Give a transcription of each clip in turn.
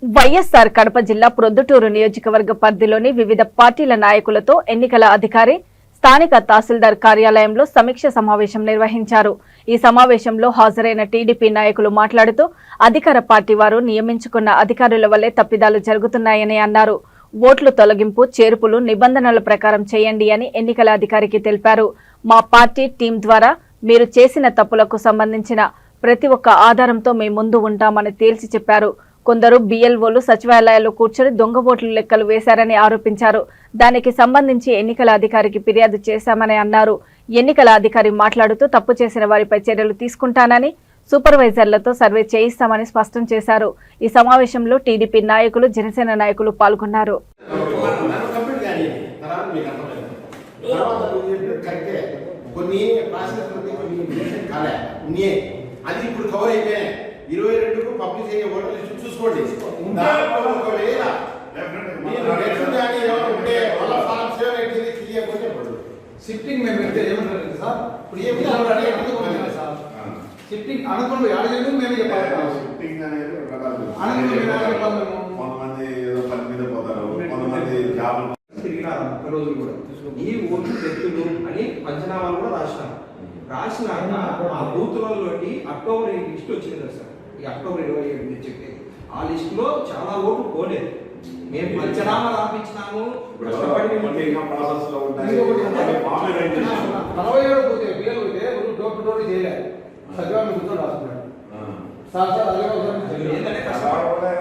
వైఎస్ఆర్ కడప జిల్లా ప్రొద్దుటూరు నియోజకవర్గ పరిధిలోని వివిధ పార్టీల నాయకులతో ఎన్నికల అధికారి స్థానిక తహసీల్దార్ కార్యాలయంలో సమీక్ష సమావేశం నిర్వహించారు. ఈ సమావేశంలో హాజరైన టీడీపీ నాయకులు మాట్లాడుతూ అధికార పార్టీ వారు నియమించుకున్న అధికారుల వల్లే తప్పిదాలు జరుగుతున్నాయని అన్నారు. ఓట్లు తొలగింపు, చేర్పులు నిబంధనల ప్రకారం చేయండి అని ఎన్నికల అధికారికి తెలిపారు. మా పార్టీ టీం ద్వారా మీరు చేసిన తప్పులకు సంబంధించిన ప్రతి ఒక్క ఆధారంతో మేము ముందు ఉంటామని తేల్చి చెప్పారు. కొందరు బిఎల్ఓలు సచివాలయాల్లో కూర్చొని దొంగ ఓట్ల లెక్కలు వేశారని ఆరోపించారు. దానికి సంబంధించి ఎన్నికల అధికారికి ఫిర్యాదు చేశామని అన్నారు. ఎన్నికల అధికారి మాట్లాడుతూ తప్పు చేసిన వారిపై చర్యలు తీసుకుంటానని, సూపర్వైజర్లతో సర్వే చేయిస్తామని స్పష్టం చేశారు. ఈ సమావేశంలో టీడీపీ నాయకులు, జనసేన నాయకులు పాల్గొన్నారు. అది ఇప్పుడు కవర్ అయిపోయాయి. 22కు పబ్లిష్ అయ్యే ఓటర్ లిస్ట్ చూసుకోండి. షిఫ్టింగ్ మేము పెడితే ఏమంటారు సార్? ఇప్పుడు షిఫ్టింగ్ అనుకున్న ఆడలేదు మేము చెప్పాలి. షిఫ్టింగ్ అనేది కొంతమంది ఏదో పని మీద పోతారు, కొంతమంది జాబ్ తిరిగినారు. ఒక్క రోజు కూడా ఈ ఓట్లు తెత్తులు అని పంచనామాలు కూడా రాసినాక ఆ బూతులలోకి అక్టోబర్ లిస్ట్ వచ్చింది కదా సార్. ఈ అక్టోబర్ 27 చెప్పి ఆ లిస్ట్ లో చాలా ఓట్లు పోలేదు. మేము పంచనామాలు రాపించినాము, కష్టపడి ప్రాసెస్ లో ఉంటాయి. 47 పోతే పేరు పోతే డోర్ టు డోర్ చేయలేదు. సచివాలయం కూర్చొని రాస్తున్నాడు సార్. సార్ అదే ఏంటంటే కష్టపడి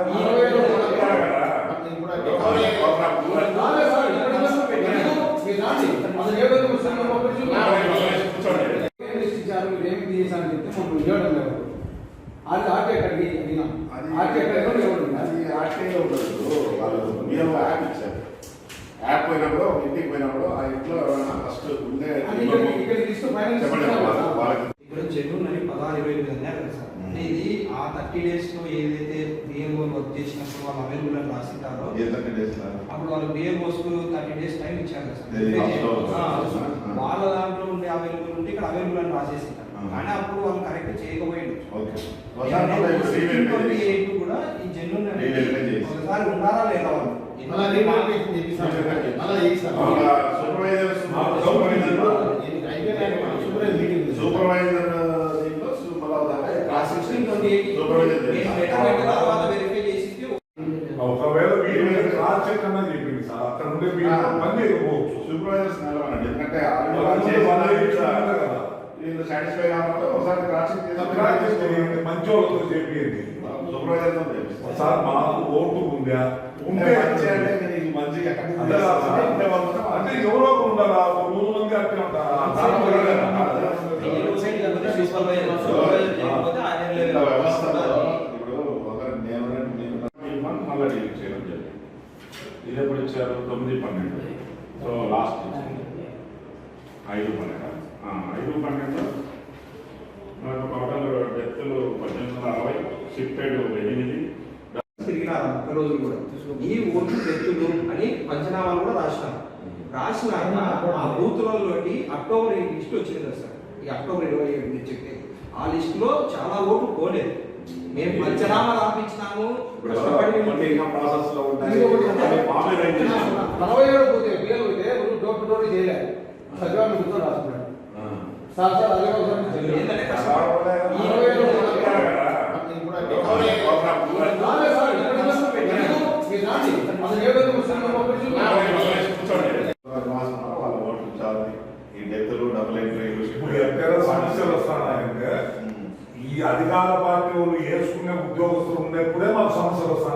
యాప్ పోయినప్పుడు ఇంటికి పోయినప్పుడు ఆ ఇంట్లో ఎవరైనా ఫస్ట్ ఉండే ఇప్పుడు జనూన్ అని 16-20 అన్నారు కదా సార్. ఇది ఆ 30 days లో ఏదైతే బిఎల్ఓ వర్క్ చేసినప్పుడు వాళ్ళు అవైలబుల్ అని రాసింటారో అప్పుడు వాళ్ళు బిఎల్ఓస్ 30 days టైం ఇచ్చారు కదా సార్. వాళ్ళ దాంట్లో ఉండే అవైలబుల్ ఉంటే ఇక్కడ అవైలబుల్ అని రాసేసింటారు. కానీ అప్పుడు వాళ్ళు కరెక్ట్ చేయకపోయింది. కూడా ఈ జనూన్ ఒకసారి ఉన్నారా లేదా వాళ్ళు సూపర్వైజర్ ఒకవేళ క్లాస్ చెక్ అన్నా చెప్పింది సార్. అక్కడ ఉండే పని సూపర్వైజర్స్ నిలవనండి. ఎందుకంటే వీళ్ళు సాటిస్ఫై కావాలంటే ఒకసారి క్లాస్ చెక్ మంచి వాళ్ళతో చేపియండి. సూపర్వైజర్తో చేపిస్తాం సార్. మాకు ఓటు ఉందా ఉంటే మంచి అంటే ఎవరో ఉండాలా? 100 మంది అట్టే ఉంటారా? మళ్ళీ డీల్ చేయడం జరిగింది. ఇది ఎప్పుడు ఇచ్చారు? 9/12. సో లాస్ట్ ఇచ్చింది 5/12. 5/12 నాకు టోటల్ డెత్లు 1860, షిఫ్టెడ్ 8. తిరిగినారు. ఒక్క రోజు కూడా ఈ ఓట్లు తెత్తులు అని పంచనామాలు కూడా రాసినాక ఆ బూతులలోకి అక్టోబర్ లిస్ట్ వచ్చింది కదా సార్. ఈ అక్టోబర్ 27 చెప్పి ఆ లిస్ట్ లో చాలా ఓట్లు పోలేదు. మేము పంచనామాలు రాపించినాము, కష్టపడి ప్రాసెస్ లో ఉంటాయి. 47 పోతే పేరు పోతే డోర్ టు డోర్ చేయలేదు. సచివాలయం కూర్చొని రాస్తున్నాడు సార్. సార్ అదే ఏంటంటే వాళ్ళ ఓట్లు చాలు. ఈ డెత్తులు, డబుల్ ఎంట్రీలు సమస్యలు వస్తాయంటే ఈ అధికార పార్టీ వాళ్ళు వేసుకునే ఉద్యోగస్తులు ఉన్నప్పుడే మాకు సమస్యలు వస్తాయి.